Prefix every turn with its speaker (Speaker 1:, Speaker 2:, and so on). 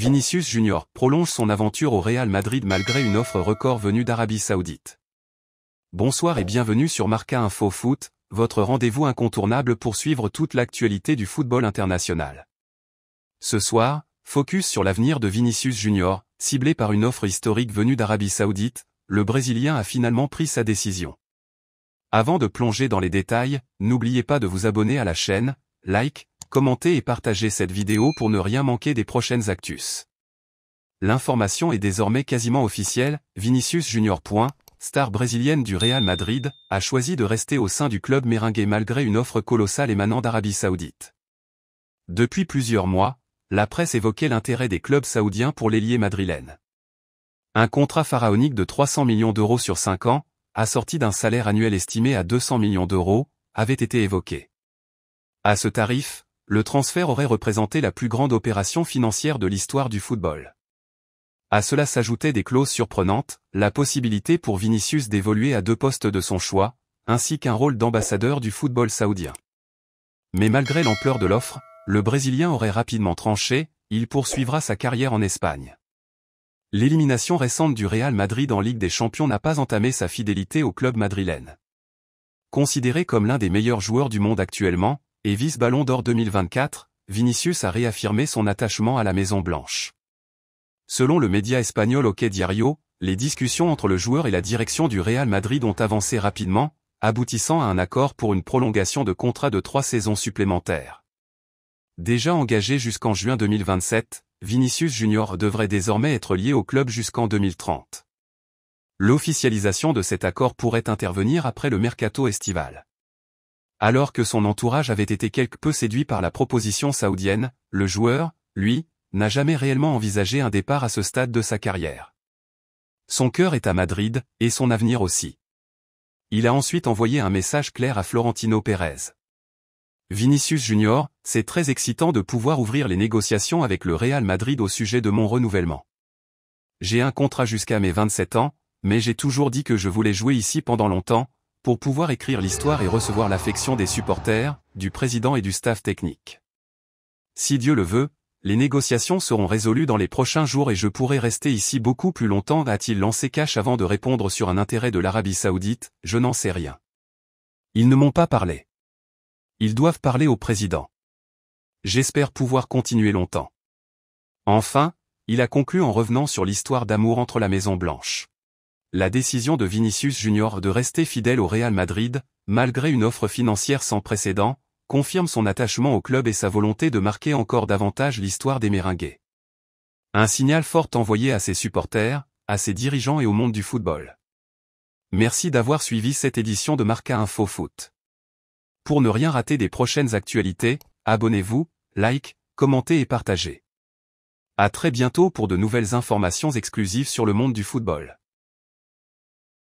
Speaker 1: Vinicius Junior prolonge son aventure au Real Madrid malgré une offre record venue d'Arabie Saoudite. Bonsoir et bienvenue sur Marca Info Foot, votre rendez-vous incontournable pour suivre toute l'actualité du football international. Ce soir, focus sur l'avenir de Vinicius Junior, ciblé par une offre historique venue d'Arabie Saoudite, le Brésilien a finalement pris sa décision. Avant de plonger dans les détails, n'oubliez pas de vous abonner à la chaîne, like, commentez et partagez cette vidéo pour ne rien manquer des prochaines actus. L'information est désormais quasiment officielle, Vinicius Junior. Star brésilienne du Real Madrid, a choisi de rester au sein du club merengue malgré une offre colossale émanant d'Arabie Saoudite. Depuis plusieurs mois, la presse évoquait l'intérêt des clubs saoudiens pour l'ailier madrilène. Un contrat pharaonique de 300 millions d'euros sur 5 ans, assorti d'un salaire annuel estimé à 200 millions d'euros, avait été évoqué. À ce tarif, le transfert aurait représenté la plus grande opération financière de l'histoire du football. À cela s'ajoutaient des clauses surprenantes, la possibilité pour Vinicius d'évoluer à 2 postes de son choix, ainsi qu'un rôle d'ambassadeur du football saoudien. Mais malgré l'ampleur de l'offre, le Brésilien aurait rapidement tranché, il poursuivra sa carrière en Espagne. L'élimination récente du Real Madrid en Ligue des Champions n'a pas entamé sa fidélité au club madrilène. Considéré comme l'un des meilleurs joueurs du monde actuellement, et vice-Ballon d'Or 2024, Vinicius a réaffirmé son attachement à la Maison Blanche. Selon le média espagnol OK Diario, les discussions entre le joueur et la direction du Real Madrid ont avancé rapidement, aboutissant à un accord pour une prolongation de contrat de 3 saisons supplémentaires. Déjà engagé jusqu'en juin 2027, Vinicius Junior devrait désormais être lié au club jusqu'en 2030. L'officialisation de cet accord pourrait intervenir après le mercato estival. Alors que son entourage avait été quelque peu séduit par la proposition saoudienne, le joueur, lui, n'a jamais réellement envisagé un départ à ce stade de sa carrière. Son cœur est à Madrid, et son avenir aussi. Il a ensuite envoyé un message clair à Florentino Pérez. Vinicius Junior, c'est très excitant de pouvoir ouvrir les négociations avec le Real Madrid au sujet de mon renouvellement. J'ai un contrat jusqu'à mes 27 ans, mais j'ai toujours dit que je voulais jouer ici pendant longtemps, pour pouvoir écrire l'histoire et recevoir l'affection des supporters, du président et du staff technique. Si Dieu le veut, les négociations seront résolues dans les prochains jours et je pourrai rester ici beaucoup plus longtemps, a-t-il lancé cash avant de répondre sur un intérêt de l'Arabie Saoudite, je n'en sais rien. Ils ne m'ont pas parlé. Ils doivent parler au président. J'espère pouvoir continuer longtemps. Enfin, il a conclu en revenant sur l'histoire d'amour entre la Maison Blanche. La décision de Vinicius Junior de rester fidèle au Real Madrid, malgré une offre financière sans précédent, confirme son attachement au club et sa volonté de marquer encore davantage l'histoire des merengues. Un signal fort envoyé à ses supporters, à ses dirigeants et au monde du football. Merci d'avoir suivi cette édition de Marca Info Foot. Pour ne rien rater des prochaines actualités, abonnez-vous, like, commentez et partagez. À très bientôt pour de nouvelles informations exclusives sur le monde du football.